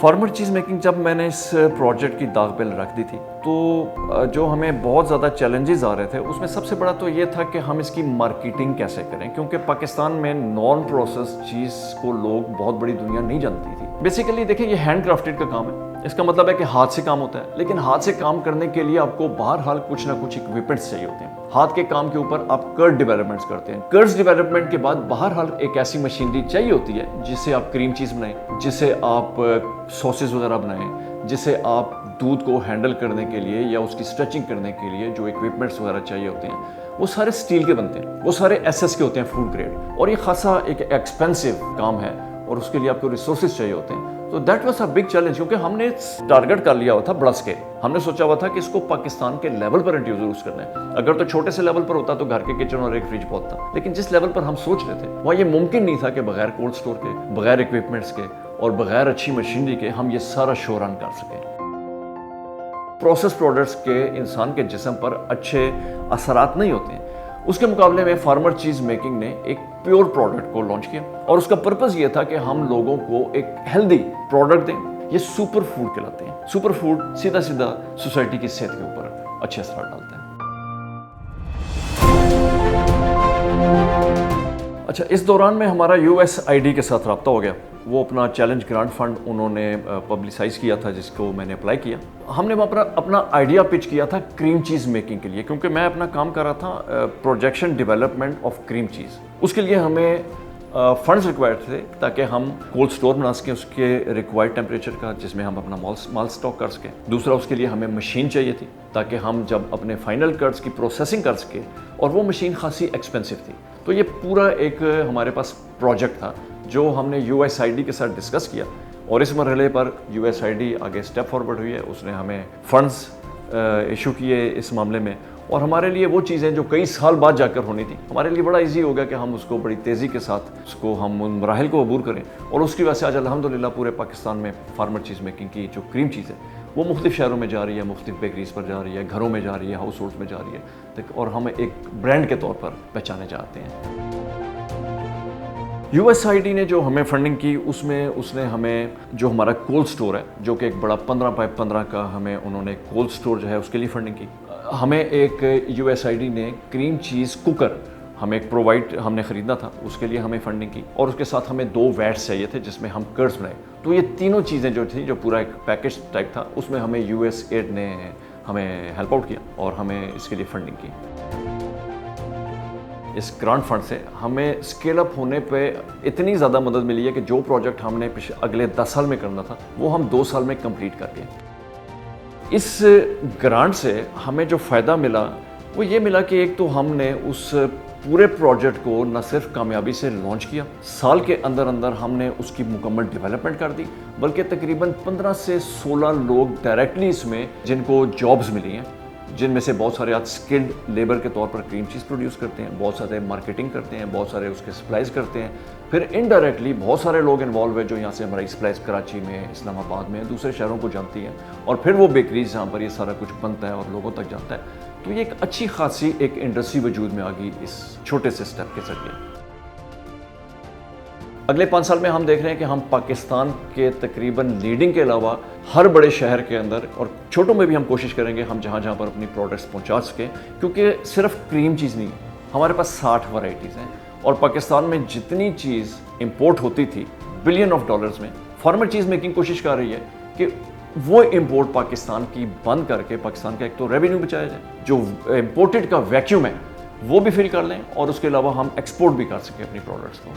Farmer चीज़ making जब मैंने इस प्रोजेक्ट की दाग पे रख दी थी तो जो हमें बहुत ज़्यादा चैलेंजेस आ रहे थे उसमें सबसे बड़ा तो ये था कि हम इसकी मार्केटिंग कैसे करें, क्योंकि पाकिस्तान में नॉन प्रोसेस चीज़ को लोग बहुत बड़ी दुनिया नहीं जानती थी। बेसिकली देखिए, ये हैंड क्राफ्टेड का काम है। इसका मतलब है कि हाथ से काम होता है, लेकिन हाथ से काम करने के लिए आपको बहरहाल कुछ ना कुछ इक्विपमेंट्स चाहिए होते हैं। हाथ के काम के ऊपर आप कर्ड डेवलपमेंट्स करते हैं। कर्ड्स डेवलपमेंट के बाद बहरहाल एक ऐसी मशीनरी चाहिए होती है जिससे आप क्रीम चीज़ बनाएं, जिससे आप सॉसेस वगैरह बनाएं, जिससे आप दूध को हैंडल करने के लिए या उसकी स्ट्रेचिंग करने के लिए जो इक्विपमेंट्स वगैरह चाहिए होते हैं वो सारे स्टील के बनते हैं, वो सारे एसएस के होते हैं, फूड ग्रेड। और ये खासा एक एक्सपेंसिव काम है और उसके लिए आपको रिसोर्सेज चाहिए होते हैं। तो that was a big challenge, क्योंकि हमने टारगेट कर लिया हुआ था बड़ा स्केल। हमने सोचा हुआ था कि इसको पाकिस्तान के लेवल पर इंट्रोड्यूस करना है। अगर तो छोटे से लेवल पर होता तो घर के किचन और एक फ्रिज बहुत था, लेकिन जिस लेवल पर हम सोच रहे थे वहाँ ये मुमकिन नहीं था कि बगैर कोल्ड स्टोर के, बगैर इक्विपमेंट्स के और बगैर अच्छी मशीनरी के हम ये सारा शो रन कर सकें। प्रोसेस प्रोडक्ट्स के इंसान के जिस्म पर अच्छे असरात नहीं होते हैं। उसके मुकाबले में फार्मर चीज़ मेकिंग ने एक प्योर प्रोडक्ट को लॉन्च किया और उसका पर्पस ये था कि हम लोगों को एक हेल्दी प्रोडक्ट दें। ये सुपर फूड कहलाते हैं। सुपर फूड सीधा सीधा सोसाइटी की सेहत के ऊपर अच्छे असर डालता है। अच्छा, इस दौरान में हमारा USAID के साथ रब्ता हो गया। वो अपना चैलेंज ग्रांट फंड उन्होंने पब्लिसाइज किया था, जिसको मैंने अप्लाई किया। हमने वहाँ पर अपना आइडिया पिच किया था क्रीम चीज़ मेकिंग के लिए, क्योंकि मैं अपना काम कर रहा था projection development of cream cheese. उसके लिए हमें फंड्स रिक्वायर्ड थे ताकि हम कोल्ड स्टोर बना सकें उसके रिक्वायर्ड टेम्परेचर का, जिसमें हम अपना माल स्टॉक कर सकें। दूसरा, उसके लिए हमें मशीन चाहिए थी ताकि हम जब अपने फाइनल कर्ड्स की प्रोसेसिंग कर सकें, और वो मशीन खासी एक्सपेंसिव थी। तो ये पूरा एक हमारे पास प्रोजेक्ट था जो हमने USAID के साथ डिस्कस किया, और इस मरहले पर USAID आगे स्टेप फॉरवर्ड हुई है। उसने हमें फंड्स इशू किए इस मामले में, और हमारे लिए वो चीज़ें जो कई साल बाद जाकर होनी थी, हमारे लिए बड़ा इजी हो गया कि हम उसको बड़ी तेज़ी के साथ उसको हम उन मराहिल को अबूर करें। और उसकी वजह से आज अल्हम्दुलिल्लाह पूरे पाकिस्तान में फार्मर चीज़ मेकिंग की जो क्रीम चीज़ है वो मुख्तलिफ शहरों में जा रही है, मुख्तलिफ बेकरीज पर जा रही है, घरों में जा रही है, हाउस होल्ड्स में जा रही है, और हम एक ब्रांड के तौर पर पहचाने जाते हैं। USAID ने जो हमें फंडिंग की उसमें उसने हमें जो हमारा कोल्ड स्टोर है, जो कि एक बड़ा 15x15 का, हमें उन्होंने कोल्ड स्टोर जो है उसके लिए फंडिंग की। हमें एक USAID ने क्रीम चीज़ कुकर हमें एक हमने ख़रीदना था, उसके लिए हमें फंडिंग की, और उसके साथ हमें 2 वैट्स चाहिए थे जिसमें हम कर्ड्स बनाए। तो ये तीनों चीज़ें जो थी, जो पूरा एक पैकेज टाइप था, उसमें हमें USAID ने हमें हेल्प आउट किया और हमें इसके लिए फंडिंग की। इस ग्रांट फंड से हमें स्केल अप होने पे इतनी ज़्यादा मदद मिली है कि जो प्रोजेक्ट हमने अगले 10 साल में करना था वो हम 2 साल में कंप्लीट कर गए। इस ग्रांट से हमें जो फ़ायदा मिला वो ये मिला कि एक तो हमने उस पूरे प्रोजेक्ट को न सिर्फ कामयाबी से लॉन्च किया, साल के अंदर अंदर हमने उसकी मुकम्मल डेवलपमेंट कर दी, बल्कि तकरीबन 15 से 16 लोग डायरेक्टली इसमें जिनको जॉब्स मिली हैं, जिनमें से बहुत सारे आज स्किल्ड लेबर के तौर पर क्रीम चीज़ प्रोड्यूस करते हैं, बहुत सारे मार्केटिंग करते हैं, बहुत सारे उसके सप्लाईज करते हैं। फिर इनडायरेक्टली बहुत सारे लोग इन्वॉल्व है जो यहाँ से हमारी सप्लाईज कराची में, इस्लामाबाद में, दूसरे शहरों को जानती हैं, और फिर वो बेकरीज जहाँ पर ये सारा कुछ बनता है और लोगों तक जाता है। तो ये एक अच्छी खासी एक इंडस्ट्री वजूद में आ गई इस छोटे से स्टेप के जरिए। अगले 5 साल में हम देख रहे हैं कि हम पाकिस्तान के तकरीबन लीडिंग के अलावा हर बड़े शहर के अंदर और छोटों में भी हम कोशिश करेंगे हम जहाँ जहाँ पर अपनी प्रोडक्ट्स पहुँचा सकें, क्योंकि सिर्फ क्रीम चीज़ नहीं है, हमारे पास 60 वैरायटीज़ हैं, और पाकिस्तान में जितनी चीज़ इंपोर्ट होती थी बिलियन ऑफ डॉलर्स में, फार्मर चीज़ मेकिंग कोशिश कर रही है कि वो इंपोर्ट पाकिस्तान की बंद करके पाकिस्तान का एक तो रेवेन्यू बचाया जाए, जो इंपोर्टेड का वैक्यूम है वो भी फिल कर लें, और उसके अलावा हम एक्सपोर्ट भी कर सकें अपनी प्रोडक्ट्स को।